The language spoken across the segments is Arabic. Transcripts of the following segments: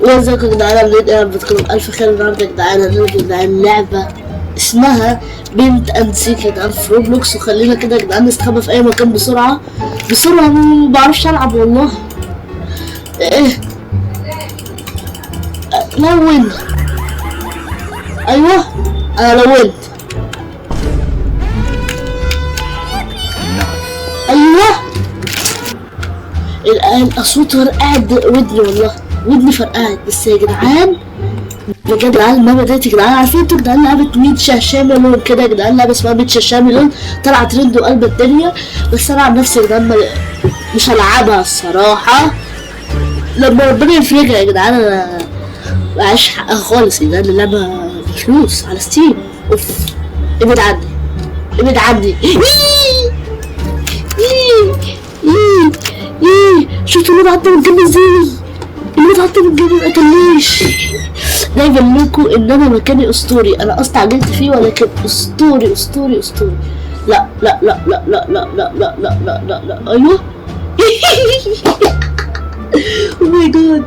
وازيكم يا جدعان، عاملين ايه؟ بدكم الف خير. النهارده يا جدعان هنلعب يا جدعان لعبه اسمها بنت اند سيك يا جدعان في روبلوكس. وخلينا كده يا جدعان نستخبى في اي مكان بسرعه بسرعه، ما بعرفش العب والله. ايه لون، ايوه انا لونت، ايوه الاصوات فرقعت ودني والله، ودني فرقعت. بس يا جدعان بجد يا جدعان اللعبه ديت يا جدعان، عارفين انتوا يا جدعان لعبه ميت شاشامي لون كده يا جدعان، لعبه اسمها ميت شاشامي لون طلع ترند وقلب الدنيا. بس انا عن نفسي يا جدعان مش هلعبها الصراحه، لما ربنا يفرجها يا جدعان. انا معيش حقها خالص يا جدعان، اللعبه بفلوس على ستيم. اوف ابعد عني، ابعد عني. شفتوا الواد عدى من الجنة ازاي؟ الواد عدى من الجنة ما قتلنيش. ده يبين لكم ان انا مكاني اسطوري، انا استعجلت فيه ولكن اسطوري اسطوري اسطوري. لا لا لا لا لا لا لا لا لا لا لا لا ايوه. او ماي جاد،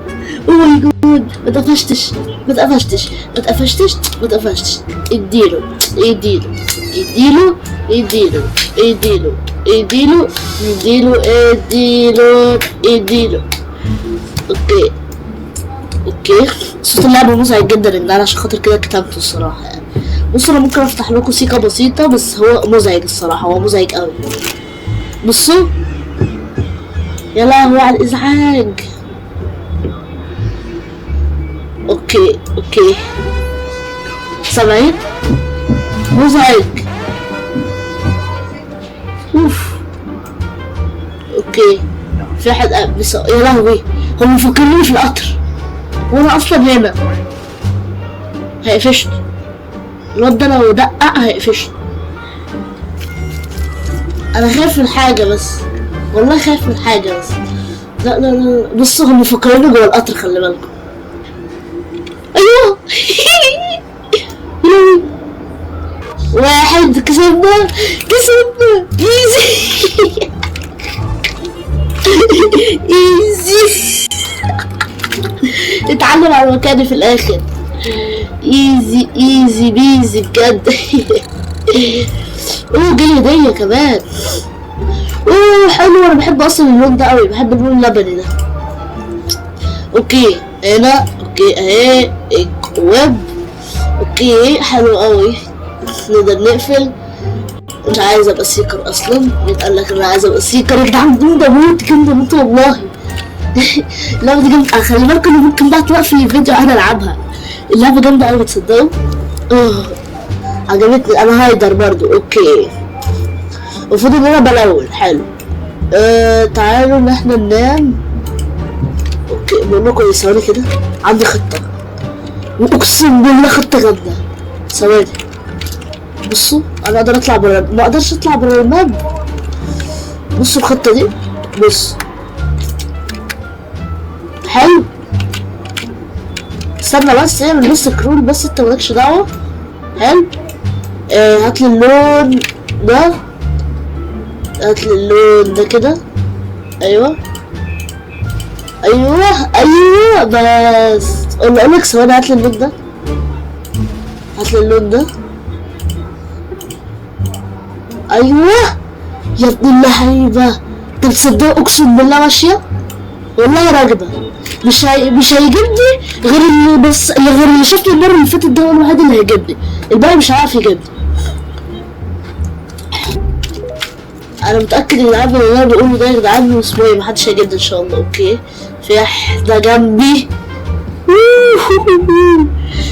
او ماي جاد، ما اتقفشتش ما اتقفشتش ما اتقفشتش ما اتقفشتش. اديله اديله اديله اديله اديله اديله اديله اديله اديله. اوكي اوكي. صوت اللعبة مزعج جدا يا جدعان، عشان خاطر كده كتبته الصراحة يعني. بصوا انا ممكن افتح لكم سيكة بسيطة، بس هو مزعج الصراحة، هو مزعج قوي. بصوا يا لهوي على الازعاج. اوكي اوكي سامعين؟ مزعج. اوف اوكي. في واحد بس يا لهوي، هم مفكريني في القطر وانا اصلا هنا. هيقفشني الواد ده، لو دقق هيقفشني. انا خايف من حاجه بس، والله خايف من حاجه بس. لا لا لا بصوا هم مفكريني جوه القطر، خلي بالكم. ايوه. واحد كسبنا كسبنا ايزي. ايزي. اتعلم على مكاني في الاخر. ايزي ايزي بيزي بجد. اوه جاي هدية كمان. اوه حلو، انا بحب اصلا اللون ده قوي، بحب اللون اللبني ده. اوكي هنا اوكي اهي ويب. اوكي حلو قوي، نقدر نقفل. مش عايز ابقى سيكر اصلا، يتقال لك انا عايز ابقى سيكر يا جدعان. جامدة موت جامدة موت والله. اللعبة دي جامدة، خلي بالكم ممكن بقى توقفي الفيديو انا العبها. اللعبة جامدة اوي تصدقوا. عجبتني. انا هايدر برضو. اوكي المفروض ان انا بلون. حلو. تعالوا ان احنا ننام. اوكي بقول لكم ثواني كده، عندي خطة واقسم بالله خطة جامدة. ثواني بصوا انا اقدر اطلع برا، ما اقدرش اطلع برا الماب. بصوا الخطة دي، بص حلو. استنى بس اعمل بس كرول، بس انت مالكش دعوة. حلو. هاتلي اللون ده، هاتلي اللون ده كده. ايوه ايوه ايوه بس اقولك ثواني. هاتلي اللون ده، هاتلي اللون ده. ايوه يا ابن اللعيبة، انت بتصدقوا اقسم بالله ماشية والله راكبة. مش هيجيبني غير اللي بس، غير اللي شفته المرة اللي فاتت ده هو الوحيد اللي هيجيبني، الباقي مش هيعرف يجيبني. انا متأكد ان العيب اللي انا بقوله ده يا جدعان اسمه ايه، محدش هيجيبني ان شاء الله. اوكي في واحدة جنبي.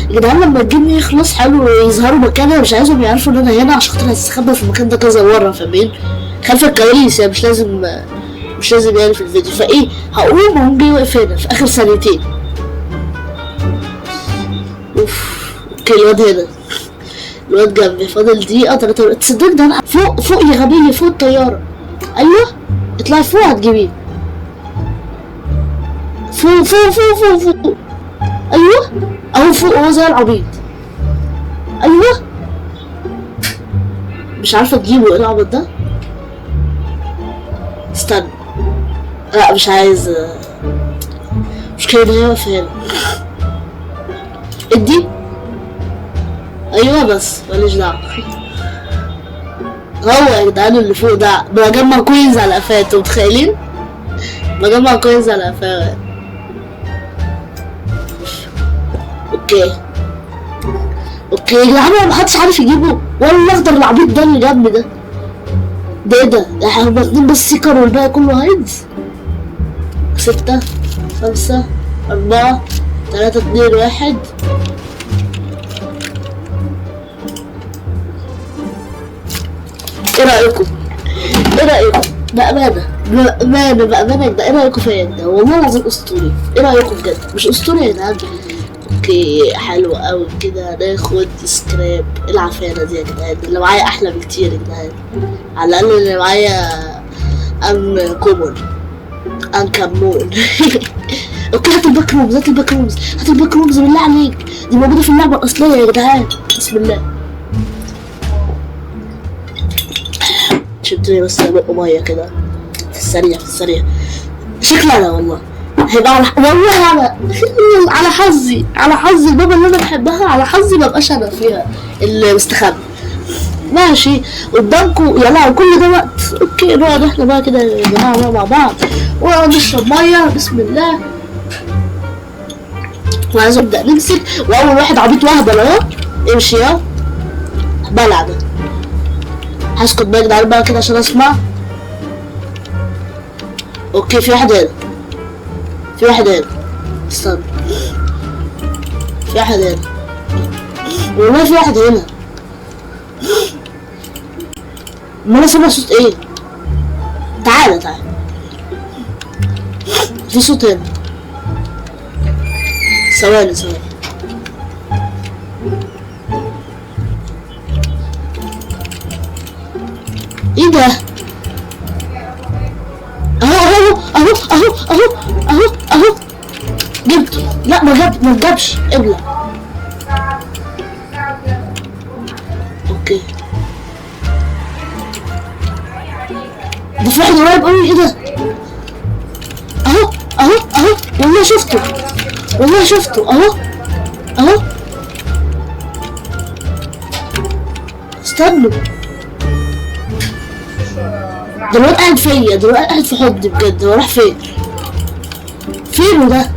يا جدعان لما الجيم يخلص حلو يظهروا مكاني، مش عايزهم يعرفوا ان انا هنا عشان خاطر هستخبى في المكان ده كذا مرة، فاهمين؟ خلف الكواليس يعني، مش لازم يعني في الفيديو. فايه هقوم وهم جاي واقف هنا في اخر ثانيتين. اوف اوكي الواد هنا، الواد جنبي. فاضل دقيقة 3. تصدق ده انا فوق يا غبية، فوق الطيارة. ايوه اطلعي فوق هتجيبيه. فوق فوق فوق فوق فوق. ايوه اهو فوق، هو زي العبيط. ايوه مش عارفة تجيبه، ايه العبط ده؟ استنى لا مش عايز مش كده هي واقفة هنا. ادي. ايوه بس ماليش دعوة. هو يا جدعان اللي فوق ده بجمع كوينز على قفاه، انتوا متخيلين؟ بجمع كوينز على قفاه. اوكي اوكي يا جدعان، محدش عارف يجيبه ولا الاخضر العبيط ده اللي جنبي ده. ده ايه ده؟ احنا واخدين بس سيكر والباقي كله هايدز. 6 5 4 3 2 1. ايه رأيكم؟ ايه رأيكم؟ بأمانة ده ايه رأيكم فيا ده؟ والله العظيم اسطوري. ايه رأيكم بجد؟ مش اسطوري يا جدعان؟ اوكي حلو قوي كده. ناخد سكراب. العفانة دي يا جدعان اللي معايا احلى بكتير يا جدعان. على الاقل اللي معايا ان كومون ان كمون. اوكي هات الباك رومز، هات الباك رومز، هات الباك رومز بالله عليك، دي موجودة في اللعبة الأصلية يا جدعان. بسم الله. شربتلي بس بق مية كده في السريع في السريع. شكلي أنا والله هيبقى والله على حظي، على حظي البابا اللي أنا بحبها، على حظي مبقاش أنا فيها المستخبي. ماشي قدامكم يلا وكل ده وقت. اوكي نقعد احنا بقى كده يا جماعة مع بعض ونقعد نشرب مية. بسم الله. وعايز ابدأ نمسك، واول واحد عبيط واهبل اهو. امشي يا بلع ده. هسكت بقى يا جدعان بقى كده عشان اسمع. اوكي في واحد هنا، في واحد هنا. استنى، في واحد هنا والله، في واحد هنا. ما انا سامع صوت ايه؟ تعالى تعالى، في صوت هنا. ثواني ثواني. ايه ده؟ اهو اهو اهو اهو اهو اهو جبته. لا ما جابش ابلع. اوكي ده في واحد قريب قوي. ايه ده؟ اهو اهو اهو والله شفته، والله شفته اهو اهو. استنوا، ده الواد قاعد فيا، ده الواد قاعد في حضني بجد. هو راح فين؟ فين ده؟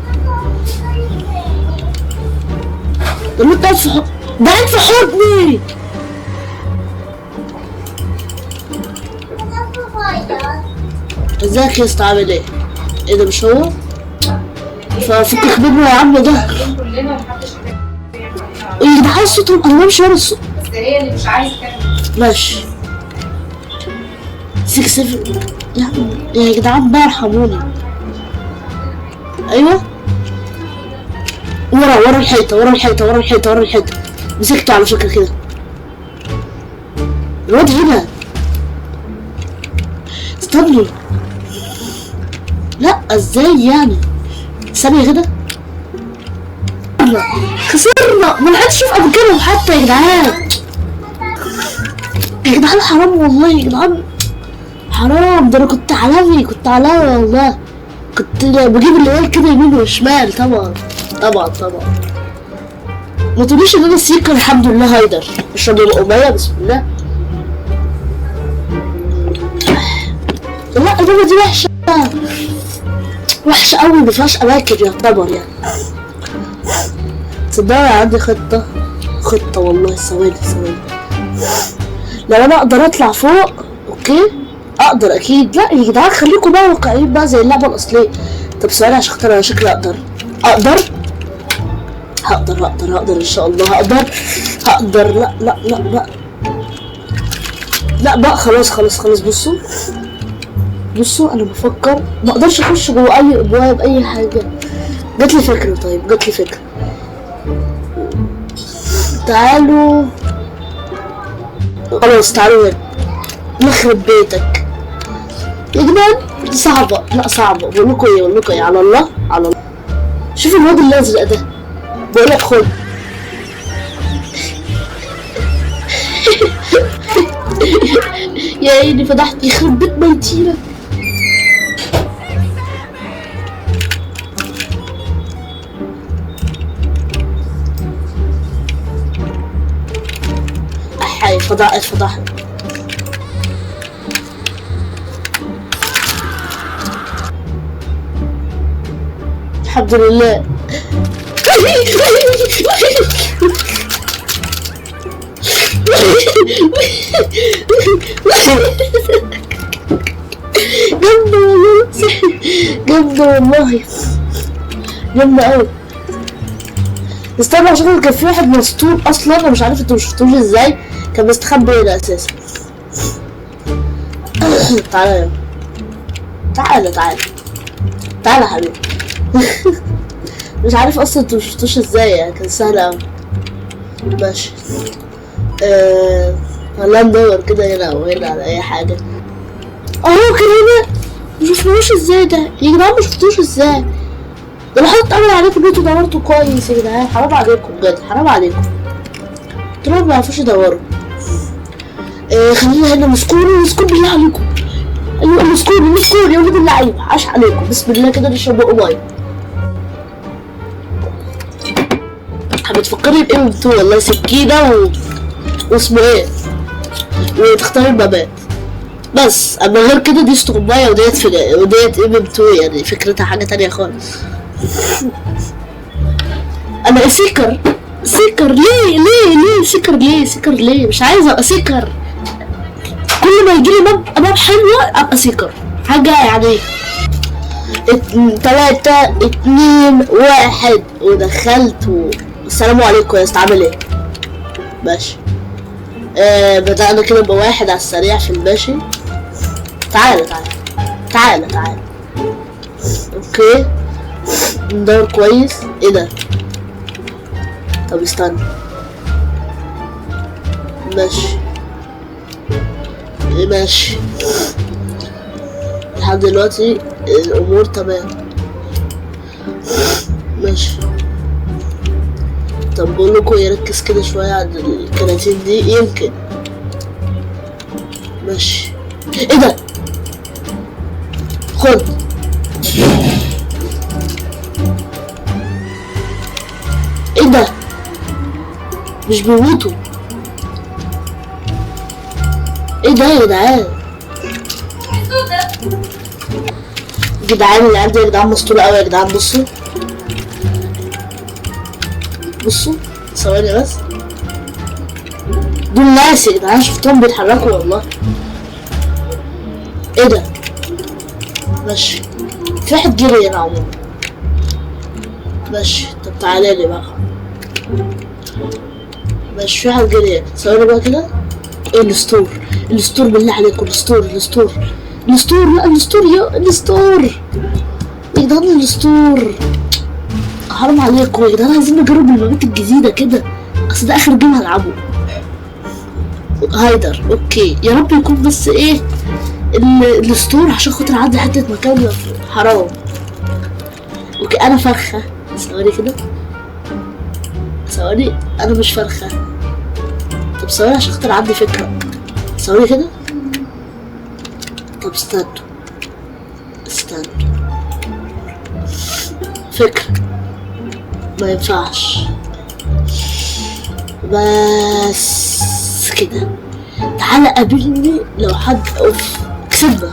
ده الواد قاعد في حضني، ده قاعد في حضني. ازيك يا اسطى عامل ايه؟ ايه ده مش هو؟ ففكك منه يا عم ده. ايه ده عايز صوتهم؟ انا بمشي ورا الصوت. بس هي اللي مش عايزه كده. ماشي 6 7 يا جدعان بقى ارحموني. ايوه ورا الحيطه، ورا الحيطه، ورا الحيطه، ورا الحيطه. مسكته على فكره كده. الواد هنا. استنوا، لا ازاي يعني؟ ثانيه كده. خسرنا، ما لحقتش اشوف اماكنهم حتى يا جدعان. يا جدعان حرام والله يا جدعان، حرام. ده انا كنت عالمي، كنت عالمي والله. كنت بجيب العيال كده يمين وشمال. طبعا طبعا طبعا. ما تقوليش ان انا سيكر. الحمد لله هايدر. اشرب الأمية بسم الله. لا البابا دي وحشة، وحشة قوي، مفيهاش اماكن يعتبر يعني. تصدقوا عندي خطة والله. ثواني لو انا اقدر اطلع فوق اوكي اقدر اكيد. لا يا جدعان خليكم بقى واقعيين بقى زي اللعبة الاصلية. طب ثواني عشان خاطر انا شكلي اقدر هقدر ان شاء الله هقدر. لا بقى خلاص. بصوا انا بفكر ما اقدرش اخش جوه اي ابواب اي حاجة. جاتلي فكرة. طيب جاتلي فكرة. تعالوا خلاص تعالوا هنا نخرب بيتك يا جدعان. صعبة، لا صعبة. بقول لكم ايه على الله. شوفوا الواد الازرق ده، بقول لك خد. يا عيني فضحت، يخرب بيت ميتينك. اتفضح. الحمد لله. جامدة والله، جامدة والله، جامدة اوي. استنى عشان كان في واحد مسطول اصلا، انا مش عارف انتوا مشفتوش ازاي، كان مستخبي هنا اساسا. تعالى يا حبيبي. مش عارف اصلا انتوا مشفتوش ازاي، يعني كان سهل اوي. ماشي. خلينا ندور كده هنا او هنا على اي حاجة. اهو كان هنا. مشفتوش ازاي ده يا جدعان؟ مشفتوش ازاي؟ ده انا حاطط امل عليكم ان انتوا دورتوا كويس يا جدعان، حرام عليكم بجد، حرام عليكم. انتوا ما بيعرفوش يدوروا. خلينا هنا مسكور بالله عليكم. ايوه مسكور يا ولاد اللعيبه، عاش عليكم. بسم الله كده نشرب بقى ميه. بتفكرني بايه انتوا والله؟ سكينه واسمه ايه، وتختار المبات بس. اما غير كده دي استغمايه وديت ام 2، يعني فكرتها حاجه تانية خالص. انا سكر ليه سكر ليه؟ مش عايزه ابقى سكر. كل ما يجيلي ماب حلوه ابقى سكر حاجه يعني. 3 2 1 ودخلت السلام عليكم يا استعمل ايه؟ ماشي. بدأنا كده بواحد على السريع في الماشي. تعال اوكي ندور كويس. ايه ده؟ طب استنى. ماشي لحد دلوقتي الامور تمام. ماشي. طب بقول لكم يركز كده شويه عند الكراتين دي يمكن. ماشي. ايه ده؟ خد. ايه ده؟ مش بيموتوا. ايه ده يا جدعان؟ العيال دي يا جدعان مسطولة اوي يا جدعان. بصوا ثواني بس. دول ناس يا جدعان، شفتهم بيتحركوا والله. ايه ده؟ ماشي. في واحد جري هنا عموما. ماشي. طب تعالى لي بقى. ماشي. في واحد جري هنا. ثواني بقى كده. ايه الستور بالله عليكم. الستور لا الستور يا جدعان. الستور حرام عليكم يا جدعان، عايزين نجرب المبات الجديدة كده، اصل ده اخر جيم هلعبه. هايدر اوكي يا رب يكون بس ايه الستور عشان خاطر اعدي حتة مكان حرام. اوكي انا فرخة. ثواني انا مش فرخة. طب ثواني عشان خاطر اعدي فكرة. ثواني كده. طب استنوا فكرة ما ينفعش بس كده. تعالى قابلني لو حد اوف كسبنا.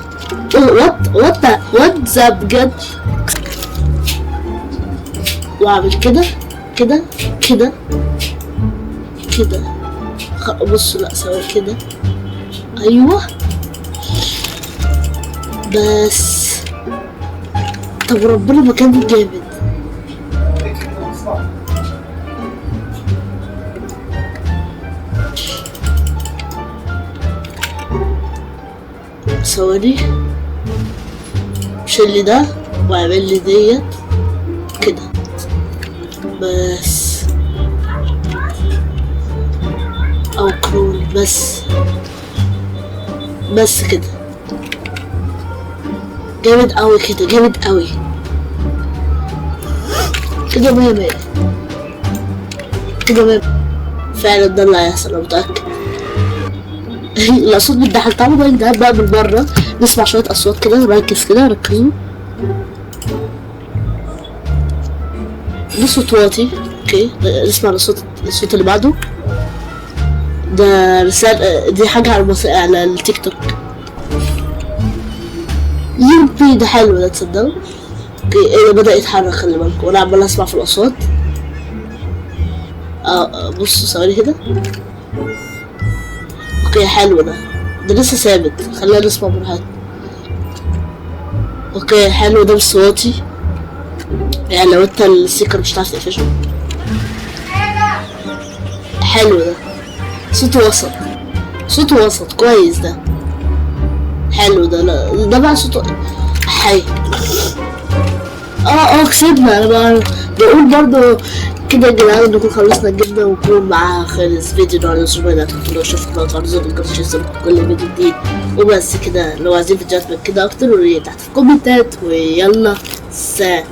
وات ذا بجد. واعمل كده بصوا. لا ثواني كده. ايوه بس. طب ربنا مكان جامد. ثواني شيل ده واعمل لي ديت كده بس، او كرول بس كده. جامد اوي كده، جامد اوي كده. مية كده فعلا ده اللي هيحصل، انا متأكد. الاصوات بتضحك. تعالوا بقى ده بقى بالمرة نسمع شوية اصوات كده. نركز كده، ركزوا. ده صوت واطي. اوكي نسمع الصوت اللي بعده. ده رسالة، دي حاجة على على التيك توك. يمبي ده حلو ده، تصدقوا؟ اوكي ايه ده، بدأ يتحرك، خلي بالكم وانا عمال اسمع في الاصوات. بصوا ثواني كده. اوكي حلو ده لسه ثابت، خلينا نسمع براحتنا. اوكي حلو ده بس واطي، يعني لو انت السيكر مش هتعرف تقفشه. حلو ده، صوته وسط كويس ده. حلو ده، لا ده بقى صوته حي. كسبنا. انا بقول برضو كده يا جدعان نكون خلصنا الجبنة ونكون معاها خالص فيديو على الاسبوع ده. لو شفتوا تعرضوا الجرس يوصلكم كل فيديو جديد. وبس كده، لو عايزين فيديوهات من كده اكتر وريت تحت في الكومنتات. ويلا سلام.